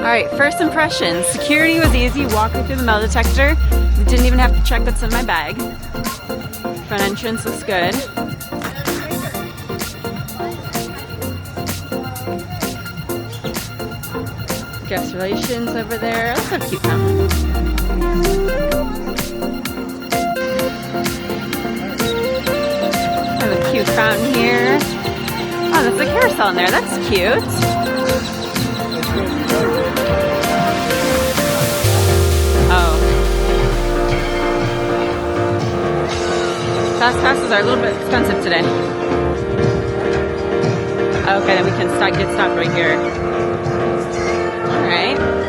Alright, first impressions. Security was easy, walking through the metal detector. Didn't even have to check what's in my bag. Front entrance looks good. Guest relations over there. That's a cute fountain. Have a cute fountain here. Oh, there's a carousel in there. That's cute. Oh. Fast passes are a little bit expensive today. Okay, then we can get stopped right here. Alright.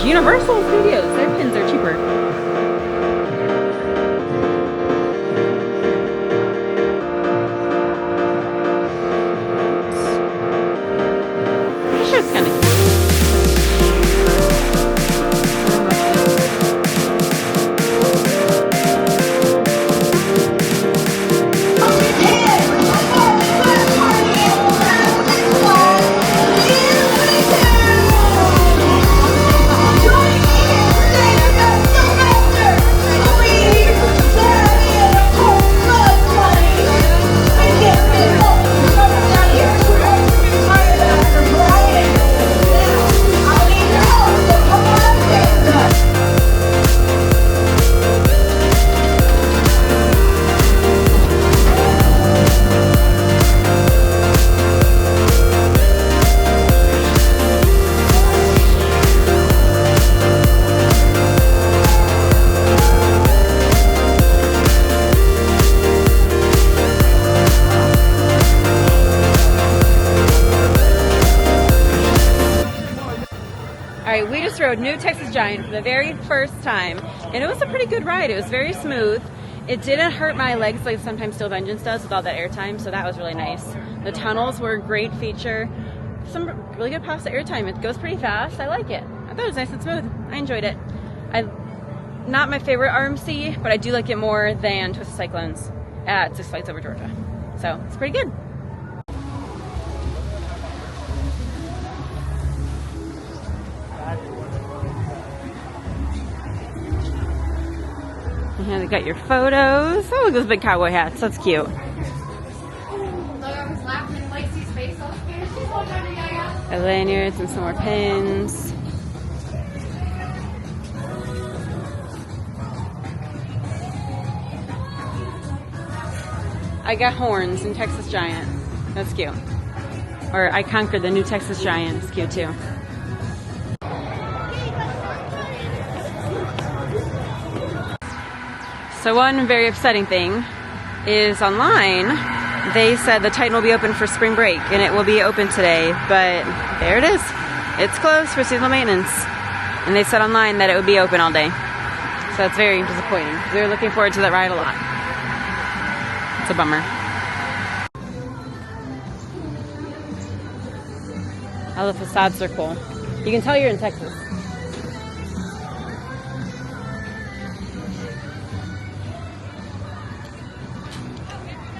Universal Studios, their pins are cheaper. This shirt's kind of cute. Alright, we just rode New Texas Giant for the very first time, and it was a pretty good ride. It was very smooth. It didn't hurt my legs like sometimes Steel Vengeance does with all that airtime, so that was really nice. The tunnels were a great feature. Some really good pass to airtime. It goes pretty fast. I like it. I thought it was nice and smooth. I enjoyed it. Not my favorite RMC, but I do like it more than Twisted Cyclones at Six Flags Over Georgia. So it's pretty good. And they got your photos. Oh, those big cowboy hats. That's cute. A lanyards and some more pins. I got horns in Texas Giant. That's cute. Or I conquered the New Texas Giant. It's cute too. So one very upsetting thing is online, they said the Titan will be open for spring break, and it will be open today, but there it is. It's closed for seasonal maintenance. And they said online that it would be open all day. So that's very disappointing. We were looking forward to that ride a lot. It's a bummer. All the facades are cool. You can tell you're in Texas.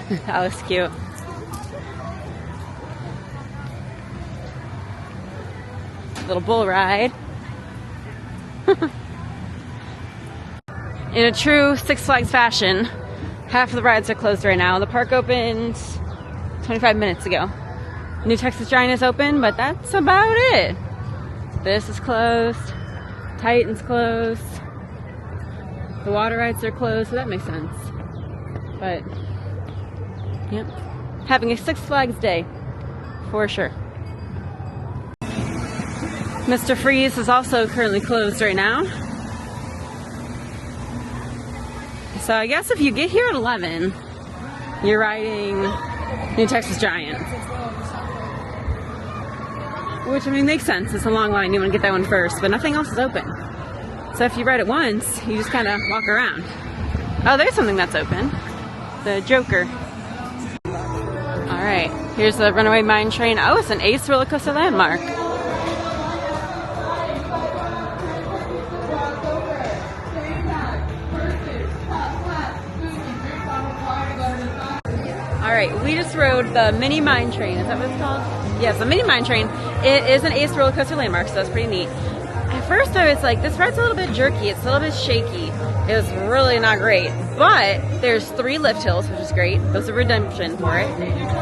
That was cute. Little bull ride. In a true Six Flags fashion, half of the rides are closed right now. The park opened 25 minutes ago. New Texas Giant is open, but that's about it. This is closed. Titan's closed. The water rides are closed, so that makes sense. But, yep. Having a Six Flags day, for sure. Mr.freeze is also currently closed right now. So I guess if you get here at 11, you're riding New Texas Giant. Which, I mean, makes sense. It's a long line. You want to get that one first, but nothing else is open. So if you ride it once, you just kind of walk around. Oh, there's something that's open. The Joker. Alright, here's the Runaway Mine Train. Oh, it's an Ace roller coaster landmark. Alright, we just rode the mini mine train. Is that what it's called? Yes, the mini mine train. It is an Ace roller coaster landmark, so that's pretty neat. At first I was like, this ride's a little bit jerky. It's a little bit shaky. It was really not great. But there's 3 lift hills, which is great. There's a redemption for it.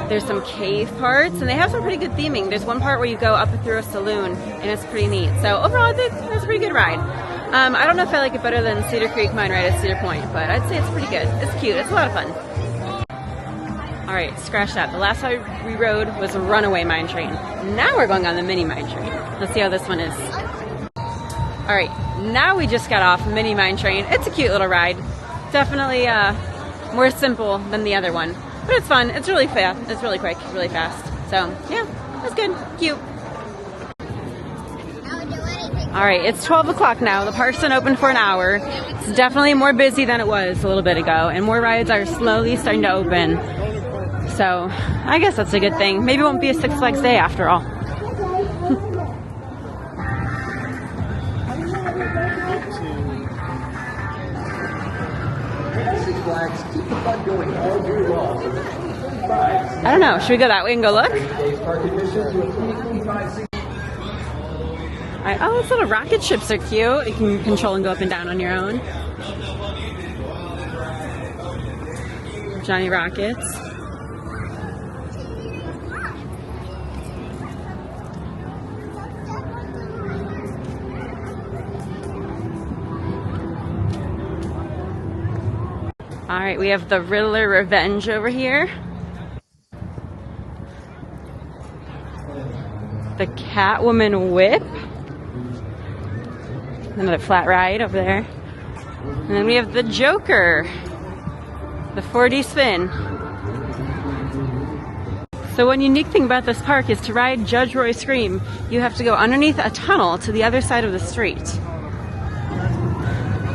There's some cave parts, and they have some pretty good theming. There's one part where you go up through a saloon, and it's pretty neat. So overall, I think it was a pretty good ride. I don't know if I like it better than Cedar Creek Mine Ride at Cedar Point, but I'd say it's pretty good. It's cute. It's a lot of fun. Alright, scratch that. The last time we rode was a Runaway Mine Train. Now we're going on the mini mine train. Let's see how this one is. Alright, now we just got off Mini Mine Train. It's a cute little ride. Definitely more simple than the other one. But it's fun. It's really fast. It's really quick, really fast. So, yeah, it's good. Cute. Alright, it's 12 o'clock now. The park's been open for an hour. It's definitely more busy than it was a little bit ago. And more rides are slowly starting to open. So, I guess that's a good thing. Maybe it won't be a Six Flags day after all. I don't know. Should we go that way and go look? Alright, oh, those little rocket ships are cute. You can control and go up and down on your own. Johnny Rockets. Alright, we have the Riddler Revenge over here. The Catwoman Whip. Another flat ride over there. And then we have the Joker. The 4D spin. So one unique thing about this park is to ride Judge Roy Scream, you have to go underneath a tunnel to the other side of the street.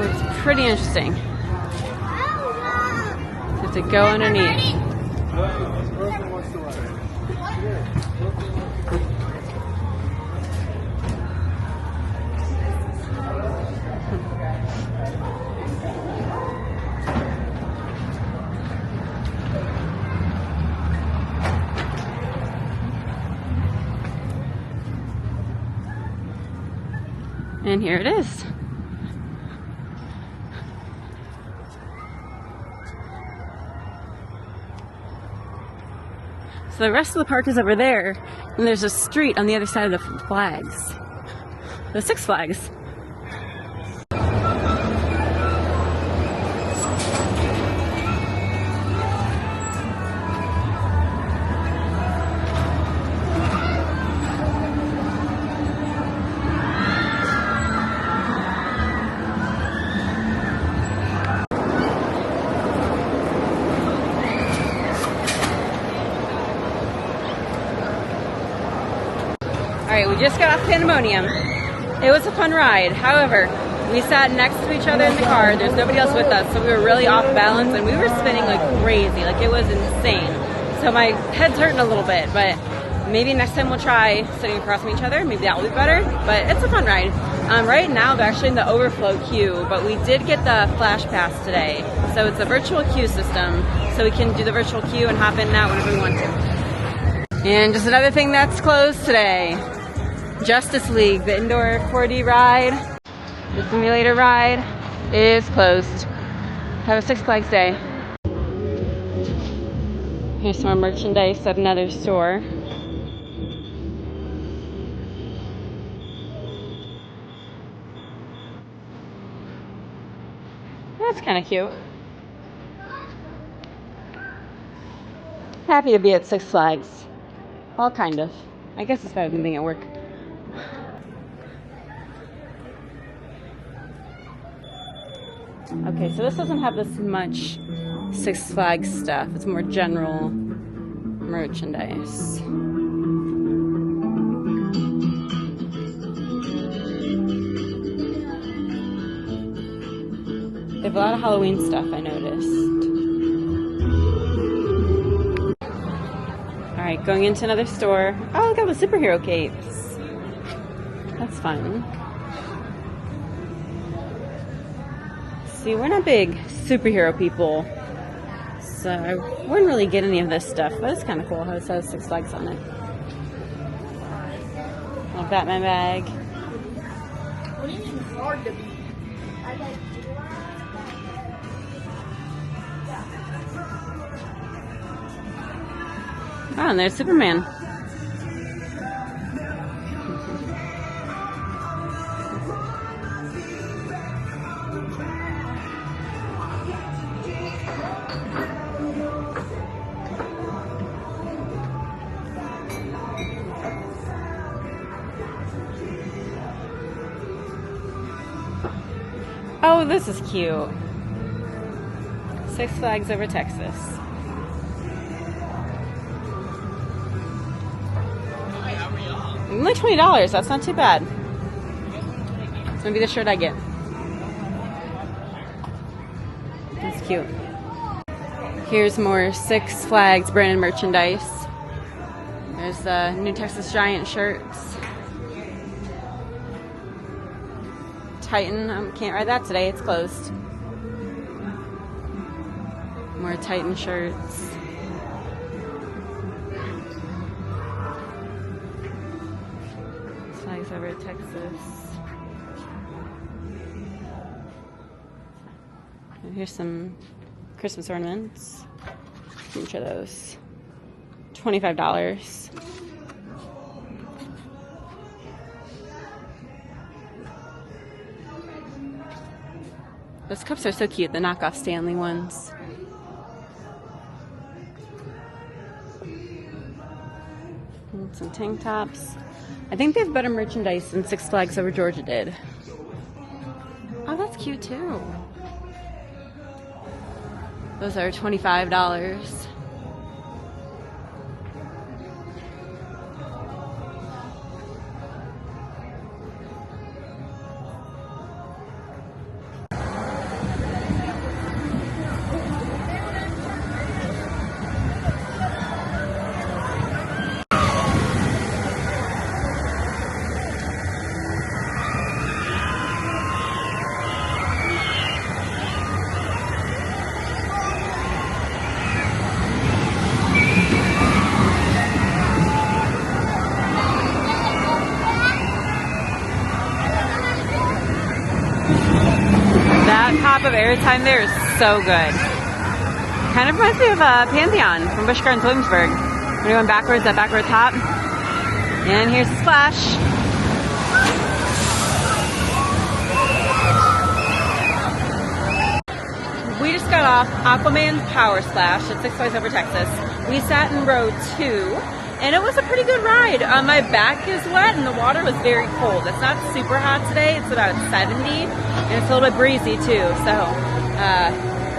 It's pretty interesting. You have to go underneath. And here it is. So the rest of the park is over there, and there's a street on the other side of the flags. The Six Flags. Alright, we just got off Pandemonium. It was a fun ride. However, we sat next to each other in the car. There's nobody else with us, so we were really off balance and we were spinning like crazy. Like, it was insane. So my head's hurting a little bit, but maybe next time we'll try sitting across from each other. Maybe that will be better, but it's a fun ride. Right now, they're actually in the overflow queue, but we did get the Flash Pass today. So it's a virtual queue system, so we can do the virtual queue and hop in and out whenever we want to. And just another thing that's closed today. Justice League, the indoor 4D ride, the simulator ride is closed. Have a Six Flags day. Here's some more merchandise at another store. That's kind of cute. Happy to be at Six Flags. Well, kind of. I guess it's better than being at work. Okay, so this doesn't have this much Six Flags stuff. It's more general merchandise. They have a lot of Halloween stuff, I noticed. Alright, going into another store. Oh, look at the superhero capes. That's fun. See, we're not big superhero people, so I wouldn't really get any of this stuff, but it's kind of cool how it says Six Flags on it. Little Batman bag. What do you mean hard to beat? Oh, and there's Superman. Oh, this is cute. Six Flags Over Texas. Only $20, that's not too bad. It's gonna be the shirt I get. That's cute. Here's more Six Flags branded merchandise. There's the new Texas Giant shirts. Titan, can't ride that today, it's closed. More Titan shirts. Flags over Texas. And here's some Christmas ornaments. How much are those? $25. Those cups are so cute, the knockoff Stanley ones. And some tank tops. I think they have better merchandise than Six Flags Over Georgia did. Oh, that's cute too. Those are $25. Pop of airtime there is so good. Kind of reminds me of Pantheon from Busch Gardens, Williamsburg. When you're going backwards, that backwards hop. And here's the splash. We just got off Aquaman Power Splash at Six Flags Over Texas. We sat in row 2. And it was a pretty good ride. My back is wet and the water was very cold. It's not super hot today. It's about 70 and it's a little bit breezy too. So,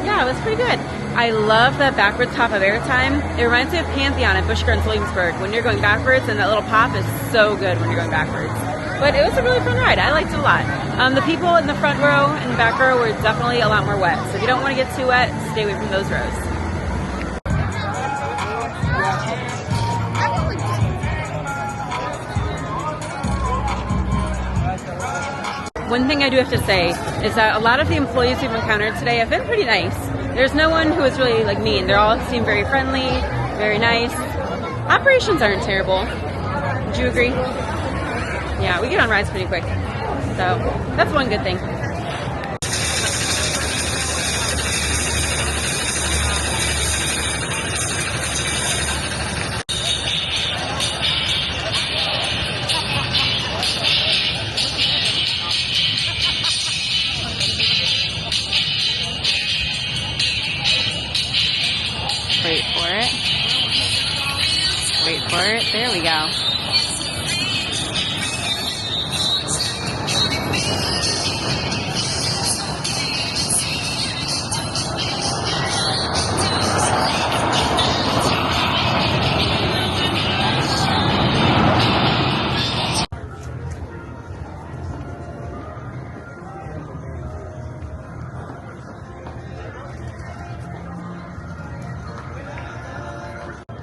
yeah, it was pretty good. I love that backwards pop of airtime. It reminds me of Pantheon at Busch Gardens, Williamsburg. When you're going backwards, and that little pop is so good when you're going backwards. But it was a really fun ride. I liked it a lot. The people in the front row and the back row were definitely a lot more wet. So if you don't want to get too wet, stay away from those rows. One thing I do have to say is that a lot of the employees we've encountered today have been pretty nice. There's no one who is really like mean. They all seem very friendly, very nice. Operations aren't terrible. Would you agree? Yeah, we get on rides pretty quick. So that's one good thing. Wait for it. Wait for it. There we go.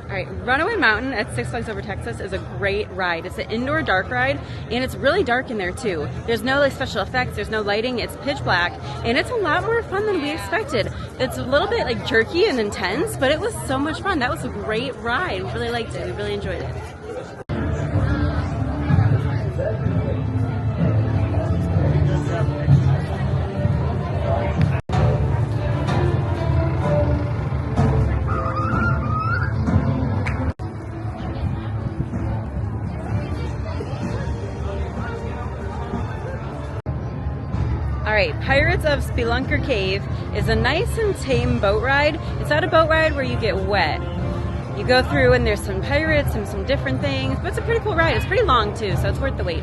Alright, Runaway Mountain at Six Flags Over Texas is a great ride. It's an indoor dark ride, and it's really dark in there too. There's no like special effects, there's no lighting, it's pitch black, and it's a lot more fun than we expected. It's a little bit like jerky and intense, but it was so much fun. That was a great ride. We really liked it. We really enjoyed it. Alright, Pirates of Spelunker Cave is a nice and tame boat ride. It's not a boat ride where you get wet. You go through and there's some pirates and some different things, but it's a pretty cool ride. It's pretty long too, so it's worth the wait.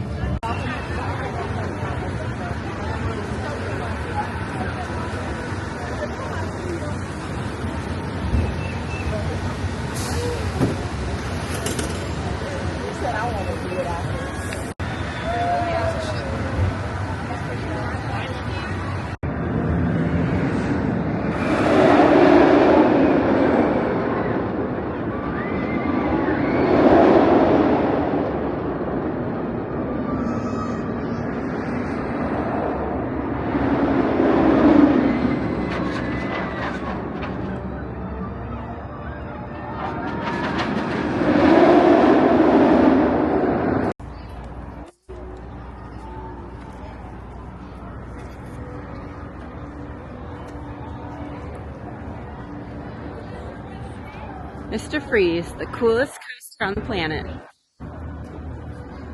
Mr.freeze, the coolest coaster on the planet.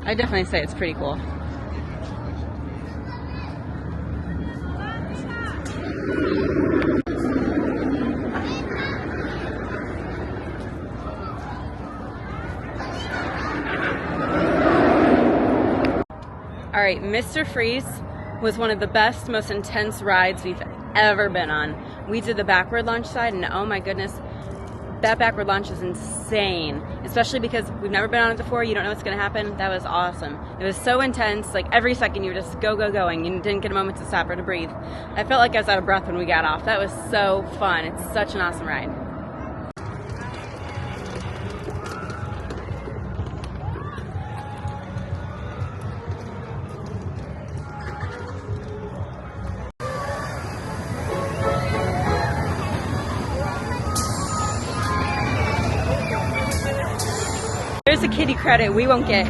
I definitely say it's pretty cool. Alright, Mr.freeze was one of the best, most intense rides we've ever been on. We did the backward launch side, and oh my goodness, that backward launch is insane, especially because we've never been on it before. You don't know what's going to happen. That was awesome. It was so intense. Like every second you were just go, go, going. You didn't get a moment to stop or to breathe. I felt like I was out of breath when we got off. That was so fun. It's such an awesome ride. There's a kitty credit we won't get.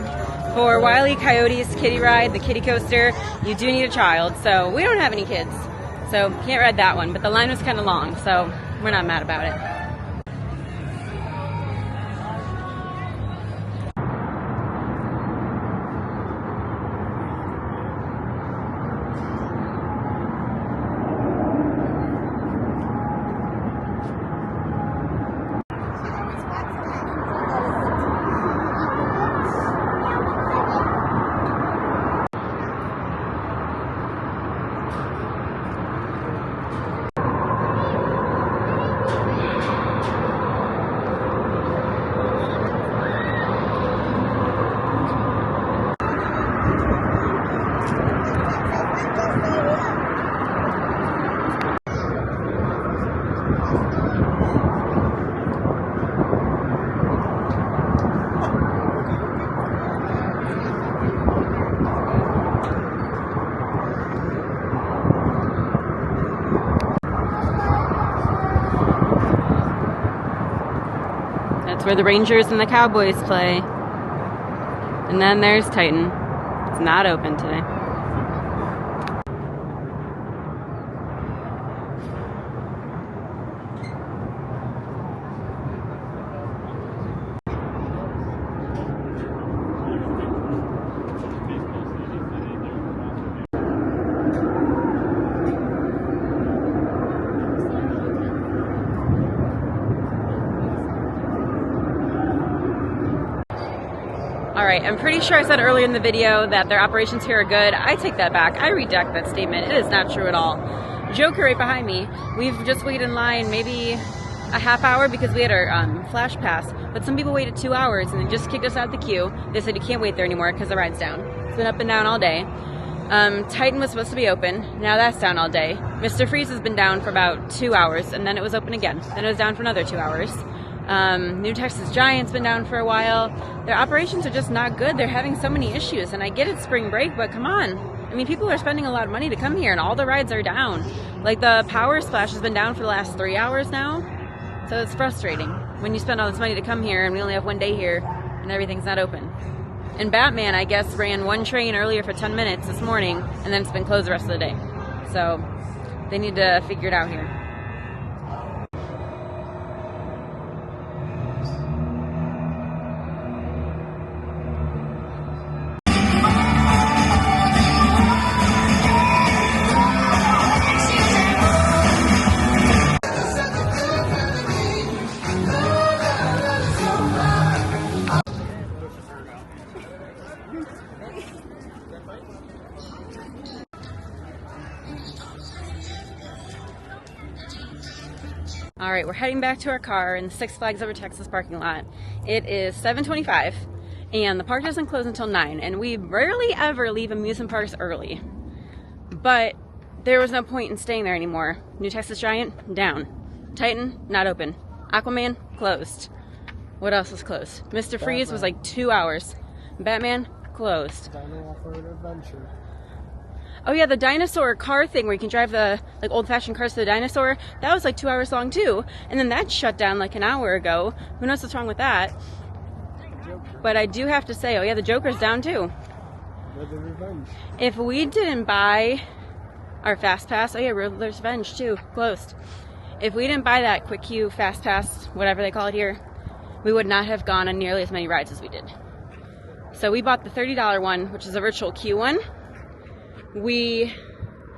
For Wile E. Coyote's kitty ride, the kitty coaster, you do need a child, so we don't have any kids. So can't ride that one, but the line was kind of long, so we're not mad about it. That's where the Rangers and the Cowboys play. And then there's Titan. not open today. Alright, I'm pretty sure I said earlier in the video that their operations here are good. I take that back. I redact that statement. It is not true at all. Joker right behind me. We've just waited in line maybe a half hour because we had our flash pass, but some people waited 2 hours and they just kicked us out of the queue. They said you can't wait there anymore because the ride's down. It's been up and down all day. Titan was supposed to be open. Now that's down all day. Mr.freeze has been down for about 2 hours and then it was open again. Then it was down for another 2 hours. New Texas Giant's been down for a while. Their operations are just not good. They're having so many issues, and I get it's spring break, but come on. I mean, people are spending a lot of money to come here, and all the rides are down. Like the Power Splash has been down for the last 3 hours now, so it's frustrating when you spend all this money to come here, and we only have one day here, and everything's not open. And Batman, I guess, ran one train earlier for 10 minutes this morning, and then it's been closed the rest of the day. So they need to figure it out here. Alright, we're heading back to our car in the Six Flags Over Texas parking lot. It is 7:25 and the park doesn't close until 9, and we rarely ever leave amusement parks early. But there was no point in staying there anymore. New Texas Giant, down. Titan, not open. Aquaman, closed. What else was closed? Mr.freeze was like 2 hours. Batman, closed. Oh yeah, the dinosaur car thing where you can drive the like old-fashioned cars to the dinosaur, that was like 2 hours long too. And then that shut down like an hour ago. Who knows what's wrong with that? But I do have to say, oh yeah, the Joker's down too. If we didn't buy our Fast Pass, oh yeah, Riddler's Revenge too, closed. If we didn't buy that Quick Queue Fast Pass, whatever they call it here, we would not have gone on nearly as many rides as we did. So we bought the $30 one, which is a virtual queue one. Oh,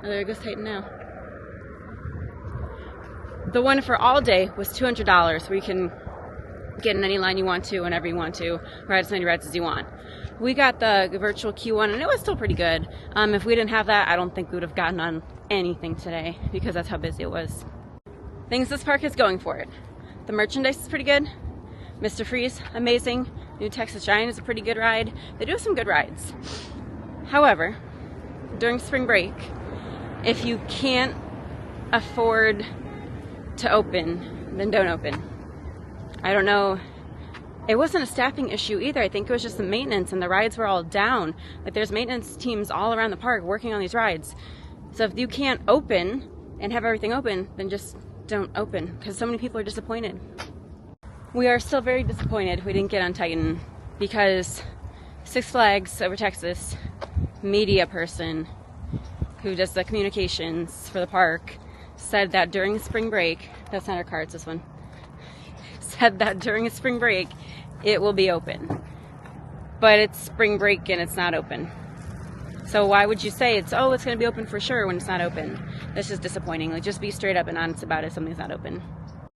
there it goes Titan now. The one for all day was $200, where you can get in any line you want to, whenever you want to, ride as many rides as you want. We got the virtual queue one, and it was still pretty good. If we didn't have that, I don't think we would have gotten on anything today, because that's how busy it was. Things this park is going for it. The merchandise is pretty good. Mr.freeze, amazing. New Texas Giant is a pretty good ride. They do have some good rides. However, during spring break, if you can't afford to open, then don't open. I don't know. It wasn't a staffing issue either. I think it was just the maintenance, and the rides were all down. Like, there's maintenance teams all around the park working on these rides. So if you can't open and have everything open, then just don't open, because so many people are disappointed. We are still very disappointed we didn't get on Titan, because Six Flags Over Texas media person who does the communications for the park said that during spring break, that's not our car, it's this one, said that during spring break it will be open. But it's spring break and it's not open. So why would you say it's going to be open for sure when it's not open? That's just disappointing. Like, just be straight up and honest about it if something's not open.